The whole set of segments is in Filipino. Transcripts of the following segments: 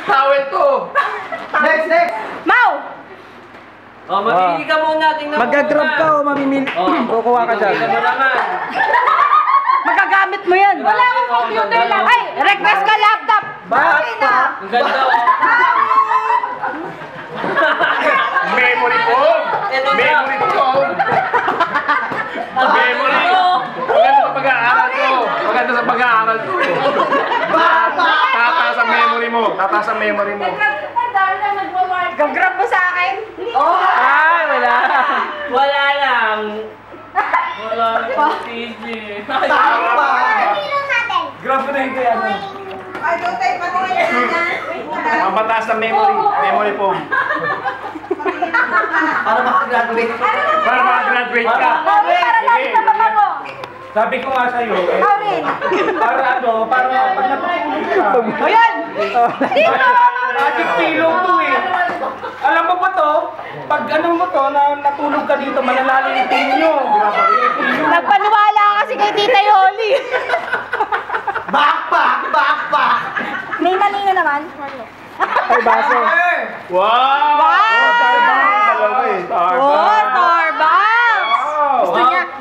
Towel to. Next. Mau! Mamimili ka muna. Mag-grab ka o mamimili. Kukuha ka dyan. Magagamit mo yan. Wala akong computer lang. Ay, request ka laptop. Bakit pa? Ang ganda Memory foam. Memory foam. Memory. Maganda sa pag-aaral ko. Maganda sa pag-aaral ko. Tataas ang memory mo. Tataas ang memory mo. Gag-grab mo sa akin. Ay, wala. Wala lang. Wala lang. Easy. Grab mo na yung kaya. Mapataas ang memory. Memory foam. Para makagraduate. Para makagraduate ka. Sabi ko nga sa'yo, Aurin. para pag natutulog ka. Ayan! Dito! Magic pillow to eh. Alam mo ba to? Pag mo to, natulog ka dito, malalalim yung pinyo. Nagpaniwala kasi kay Tita Yoli. Backpack! May nanino naman. Ay, baso. Wow! Starbucks!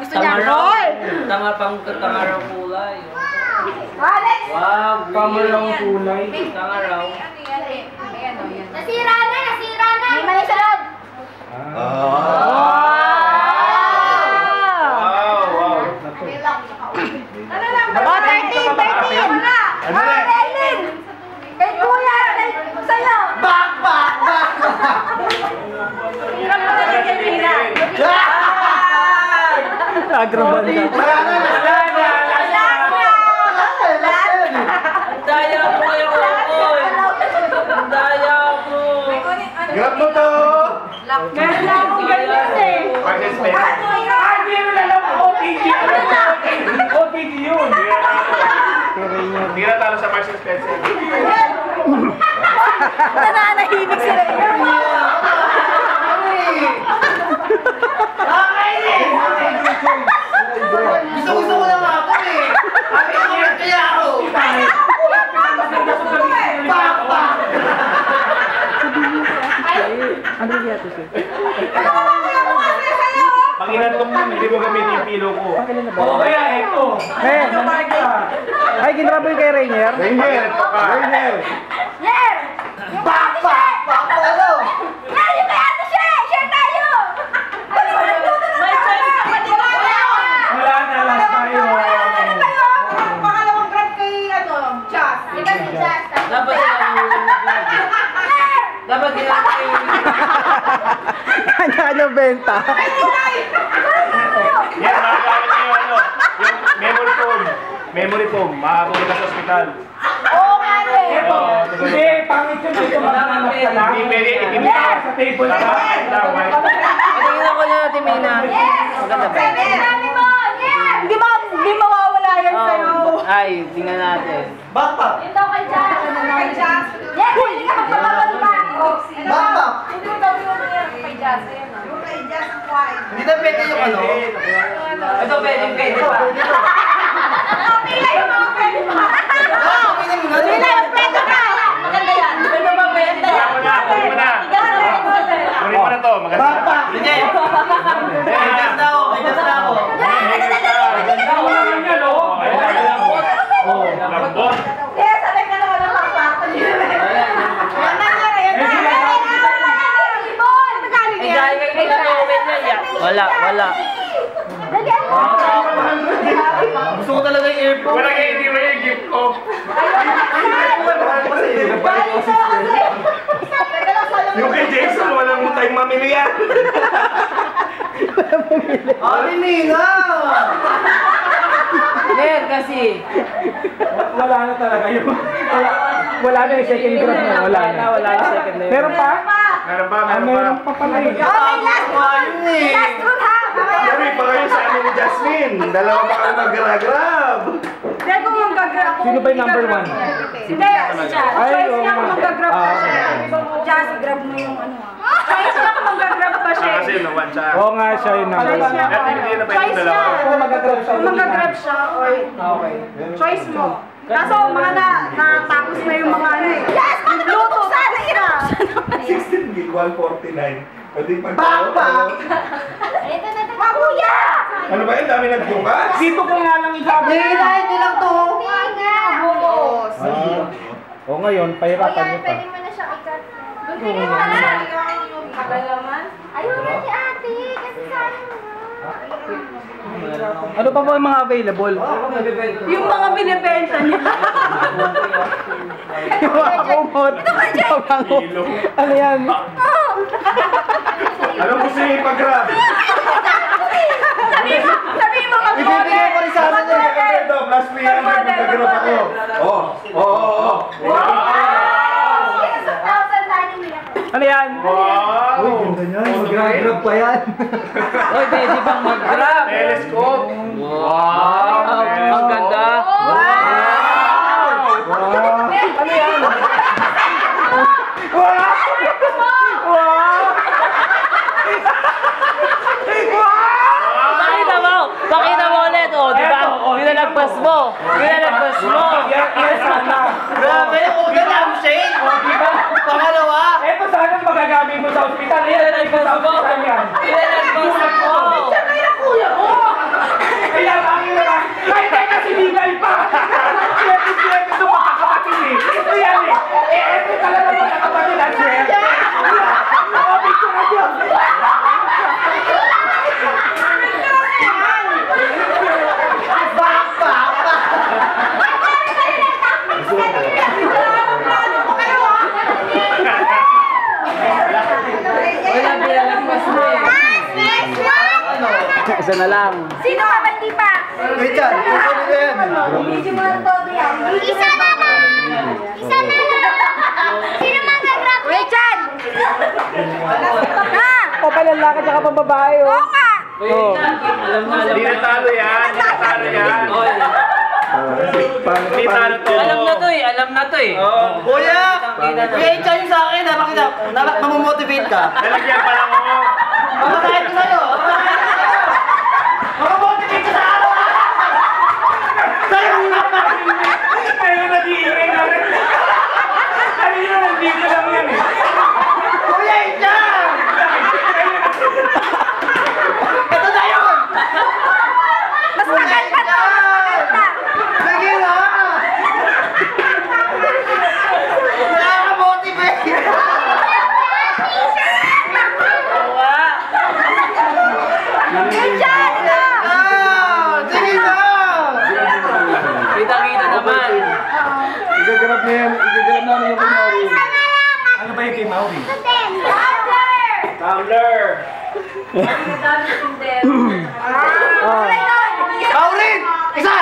Gusto niya roll. Tanga raw kulay. Alex! Wow, Kamarang kulay. tanga raw. Nasira na! May mali sa loob. Oh, 13! Ellen! Kay Kuya! Sa'yo! Hirap mo na kay Rina. Agraban ka. Ang daya mo kayo, Okoy. Ang daya mo. Grab mo to! Meron na akong ganyan eh. Participate. Hindi mo na lang OTG. OTG yun. Hindi na talo sa Marshall Spencer. Nananahimik sila. Gusto ko lang ako eh. Kaya ako. Ano yung yato siya? Pag inantok mo, hindi mo gamitin yung pilo ko. Oo, kaya ito. Ay, ginrabo yung kay Rainier? Rainier! Yer! Ano? Yer, yung kay Ate She! Share tayo! May choice ka pa dito. Wala na, last tayo. Pangalawang grab kay Jazz. Ikaw si Jazz. Dapat ginagawa yung... Kanya-kanya benta. Yan, magagamit niyo yung memory foam. Memory foam, makakatulog ka sa ospital. Oo nga eh. Hindi, pangit yun dito. Maghanap ka lang. Hindi pwede, itimita. Sa table ka. Tingnan ko niya, Timina. Maganda ba? Hindi mawawala yan sa'yo. Ay, tingnan natin. Yun daw kay Jazz. Kay Jazz. Yes, hindi ka magpapagod pa. Hindi mo daw yung kay Jazz. Yung kay Jazz ang white. Hindi na pwede yung ano? Ito pwede pa. Pila yung mga pwede pa. Pila yung pwede pa. Maganda yan. Ito ba pwede? Kunin mo na. Kunin mo na to, maganda. Hindi. Kaya na ako. Lambot. Kaya sanay ka naman ang pakpak. Yan na nga. Ibon! Magaling yan. Wala. Gusto ko talaga yung airport. Wala kayo, hindi mo yung gift ko. Yung kay Jason, walang mo tayong mamili yan. Timina! Ner, kasi. Wala na talaga yun. Wala na yung second grab na. Wala na second na yun. Meron pa? Meron ba? Meron pa pala eh. Last one ha! Sabi pa kayo sa amin ni Jasmine. Dalawa pa kayo mag-grab. Hindi kung mag-grab. Sino ba yung number 1? Hindi, si Jazz. Ay, Choice oo niya kung nga. mag-grab pa siya. Jazz, grab mo yung ano ha. Choice niya kung mag-grab pa siya. Kasi naman siya. Oo nga siya yung number Choice niya 1. Dati hindi na pwede Choice dalawa. niya. Kung mag-grab siya. Kung mag-grab siya or Okay. choice mo. Kaso mga natapos na yung mga ano eh. Yes! Bluetooth! Sana ina! 16 gig, 149. Pwede pag... Ito na ito. Kuya! Ano ba yun? Dami nagbukas? Dito ko nga lang isabi. Hindi lang to. Boss. O ngayon, pahirapan niyo pa. Pwede mo na siyang ikat. Pwede mo na. Tagal naman. Ayun na ni ate. Kasi sayang na. Ano pa ba yung mga available? Yung mga binibenta nila. Yung mga kumot. Ano yan? Ano gusto niyo ipag-grab? Sabi mo mag Ibibigay ko rin sa amin yan. Ito, plus 300 mag-grab ako. Oo. Ano yan? Wow! Mag-grab pa yan. Uy, pwede bang mag-grab? Telescope! Wow! Ang ganda! Ano yan? Pakita mo ulit, oh, di ba? Nilalagpas mo! Nilalagpas mo! Yan sana. Grabe, ugat ang shade! Diba? Pangalawa! Ito sana magagamit mo sa ospital. Yan ay sa ospital yan. Nilalagpas mo! Kaya bakit na lang? Kahit teka si Legal pa! Siyempre ito makakapatid eh. Ito yan eh. Ito talaga makakapatid ang siyempre. Picture na Diyos. Wala, nilalagpas mo eh. Isa na lang. Sino ka ba hindi pa? Richard, ito na yan. Hindi mo lang todo yan. Isa na lang! Isa na lang! Sino mag-grab? Richard! Ha? O palalaki tsaka pambabae Oo oh. nga! Wait, alam na. Hindi na talo yan. Hindi na talo yan. Oy, Hindi talo to. alam na to eh, alam na to eh. Kuya! Kita na. Kuya, i-change sa akin ha, makita. Mamomotivate ka. Nalagyan pa lang ako. Mamatayin ko sa'yo! Mamomotivate ka sa araw-araw! Sa'yo! Ngayon nag-iingay na rin. Kanina nandito lang yan eh. Kuya, i-change! Ito na yun! Mas maganda to! Sige na! Nakaka-motivate! Richard! Sige na! Kita-kita naman. Igaganap na yan. Igaganap namin yung kay Maui. Ano ba yung kay Maui? Tumbler! Paurin! Isa!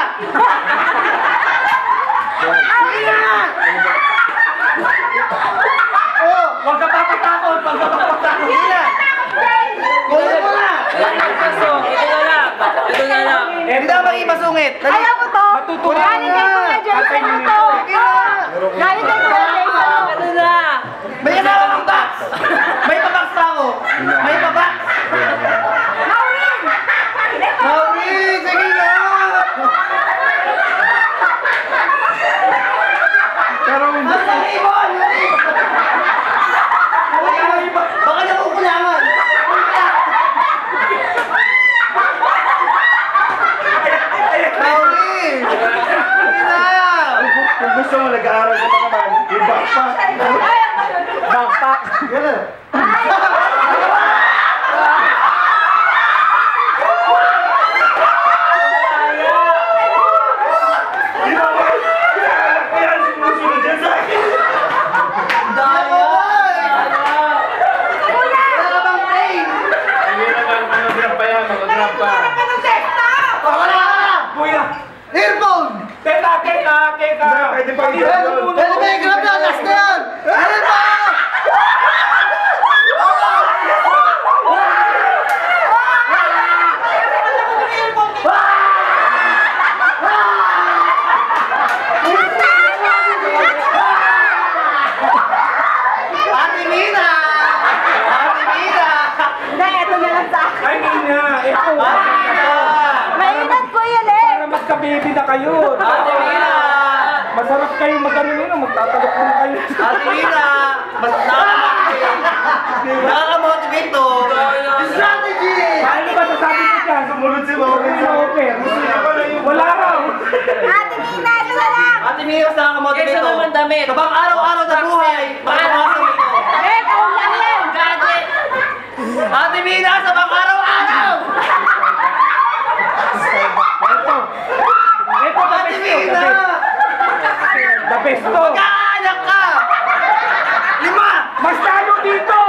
Oh! Huwag ka papatakot! Huwag ka papatakot! Sige na! Kunin mo na! Nilalagpas mo. Ito na lang. Ito na lang. Hindi na mag-ipasungit! Ayaw mo to? Matutuwa Galing kay Kuya Jason mo to! Galing kay Kuya Jason! Ito na. May kasama kang box! May pa-box pa ako! May pa-box! Maureen! Maureen! Sige na! Pero Basta ibon! Baka nakukulangan! Maureen! Sige na! Kung gusto mo, nag-aaral ka pa naman. Yung backpack. backpack. Ganun. Di ba ba? Kaya sumusunod yan sa akin. Wala ka bang brain? Hindi naman, mag-grab pa yan. Mag-grab pa. Wala ka! Kuya! Earphone! Teka! Pwede pa Pakita i-grab mo yun. muna. Pwede ba yung grab na? Last na yan! Earphone! Ate Mina! Ate Mina! Hindi, ito na lang sa akin. Ay, Nina! Ito! Ate Mina! Maingat ko yan eh! Para magka-baby na kayo! Ate Mina! Masarap kayo magano nino, magtatalok mo kayo. Ate Mina, mas nakaka-motivate to. Strategy! Paano ba sasabi ko dyan? Sumunod si Maury sa Open. Wala raw. Ate Mina, ano na lang? Ate Mina, mas nakaka-motivate Kaysa to. naman damit. Kapag araw-araw na buhay, makakawasa mo ito. Eh, kung lang yan. Gadget! Ate Mina, sa pang araw-araw! Ito, Ate Mina! the best to. Magkaanak ka! 5! Mas lalo dito.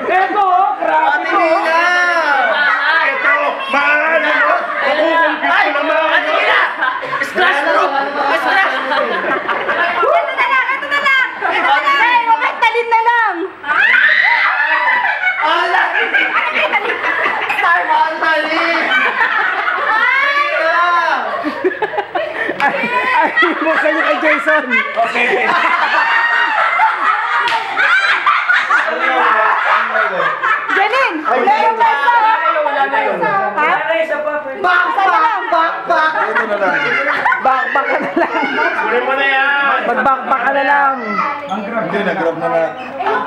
Ito, oh, grabe Ate to. Mina! Ito, mahal mo. Ay! Ate Mina! Splash proof! Splash! Ito na lang, ito na lang. Eh, bakit talin na lang? Ala! Time on mali! Ay, mo kayo kay Jason. Okay. Janine, meron pa isa. Wala na isa pa. Back! Ito na lang. Backpack ka na lang. Kunin mo na yan. Mag-backpack ka na lang. Hindi, nag-grab na na.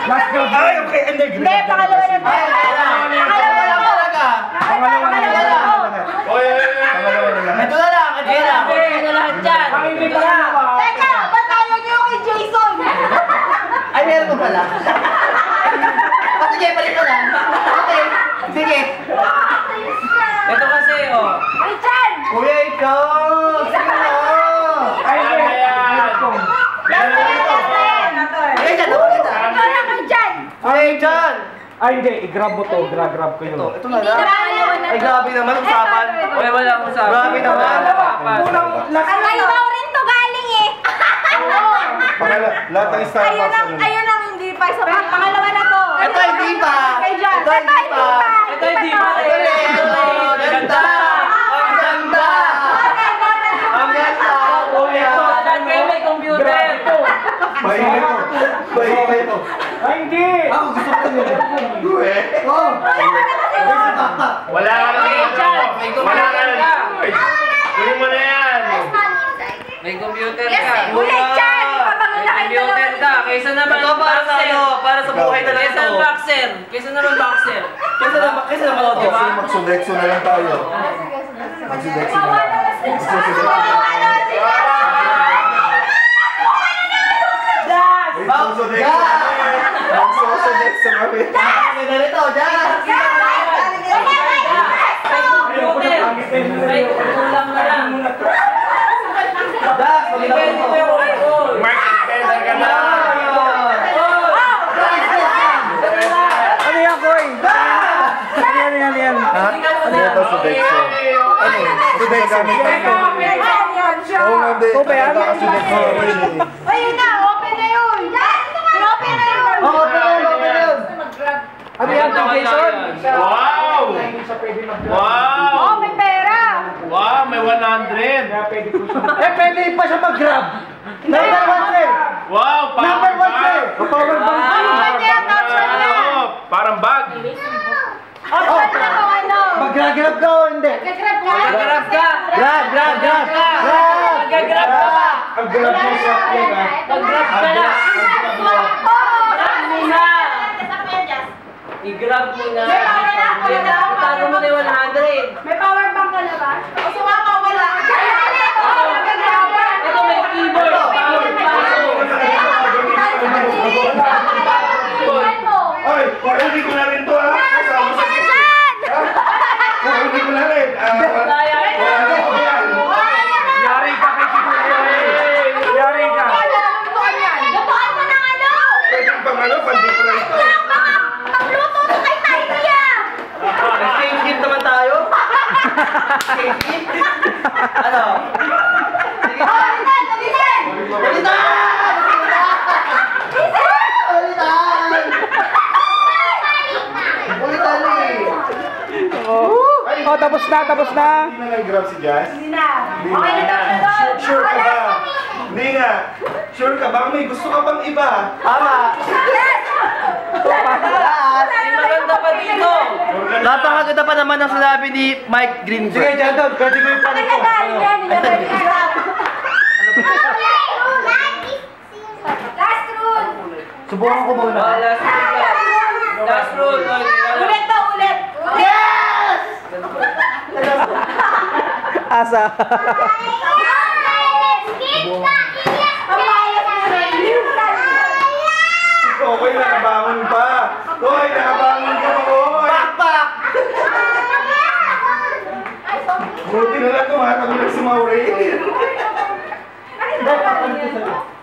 Last grab. Ay, okay. Hindi, Hindi, pangalawa na to. Pangalawa na to. Pangalawa na to. Oy, pangalawa na lang. Ito na lang! Ito na lang! Ito na lahat dyan. Ang hindi pa dalawa. Teka, ba't ayaw niyo kay Jason? Ay, meron ko pala. Sige, balik ko lang. Okay. Sige. Ito kasi, oh. Richard! Kuya, ikaw! Sige na! Ay, Ano na yan? Kuya, dyan ako kita. Ikaw na kay Jan! Kuya, dyan! Ay, hindi. I-grab mo to. Grab ko yun. Ito na lang. Ay, grabe naman ang usapan. Wala wala akong sabi. Grabe naman. Unang last Ang kaibaw rin to galing eh. Lahat ng Starbucks. Ayun ang hindi pa isa pa. Pangalawa na to. Ito, hindi pa. Kay Jan. Ito, hindi pa. Ito hindi pa. Ito, hindi. Ganda! Ang ganda! Ang ganda! Kuya! Saan kayo may computer? Bahimay mo. Bahimay mo. Ay, hindi. Ako gusto ko nila. Oh! Wala ka na dito. Wala ka na. Kunin mo na yan. May computer ka. Ulit Jan! May computer ka. Kaysa naman Ito para sa boxer. ano? Para sa buhay na lang Kaysa ito. boxer. Kaysa naman boxer. Kaysa naman ako, di ba? Magsudexo na lang tayo. Magsudexo na lang. Magsudexo na lang. Magsudexo na lang. Kami na rito, dyan! May computer. May kulang na lang. Dax, Depende ko yung control. Mark Spencer ka na. Ano yan, Koy? Ano yan? Ha? Ano ito, Sudexo? Ano? Sudexo. Oo nga, hindi. Ito ba yan? Sudexo. Ayun na, open na yun. Open na yun. Oo, pero Ano yan, kay Jason? Wow! Hindi siya pwede mag-grab. Wow! Oh, may pera. Wow, may 100. Kaya pwede ko siya. Eh, pwede pa siya mag-grab! Number 1, sir! Wow, Number 1, sir! Power bank! Ano ba yan? Touchpad na. Parang bag. Touchpad na to, ano? Mag-grab ka o hindi? Nag-grab ka? Mag-grab ka. Grab! Mag-grab ka ba? Ang grab mo siya. Mag-grab ka na. Grab muna. I-grab muna. Itago mo na yung 100. May power bank ka na ba? O sumama, wala. Ito may keyboard. Ay, hindi ko na rin to ha. Kasama sa hindi ko na rin. Yari ka kay Jason. Yari ka. Lutuan mo ng ano? Pwede pang ano, pandi ko na ito. Magluto to kay Tiny ah! Same game naman tayo? Same game? Ano? Sige na! Ulitan! Ulitan! Ulitan! Ulitan! Ulitan eh! Oh, tapos na. Hindi na nag-grab si Jazz. Hindi na. Okay na daw na doon. Sure ka ba? Hindi nga. Sure ka ba? May gusto ka bang iba? Tama! May maganda pa dito. Napakaganda pa naman ang sinabi ni Mike Greenberg. Sige, dyan doon. Pwede ko yung panik ko. Teka, galing yan. Subukan ko muna. Oh, last rule lang. Last rule. Ulit daw, ulit. Yes! Asa. Okay, nakabangon pa. Hoy, nakabangon ka pa, hoy. Pakpak! Buti na lang tumatalo na si Maureen. Ano na ba?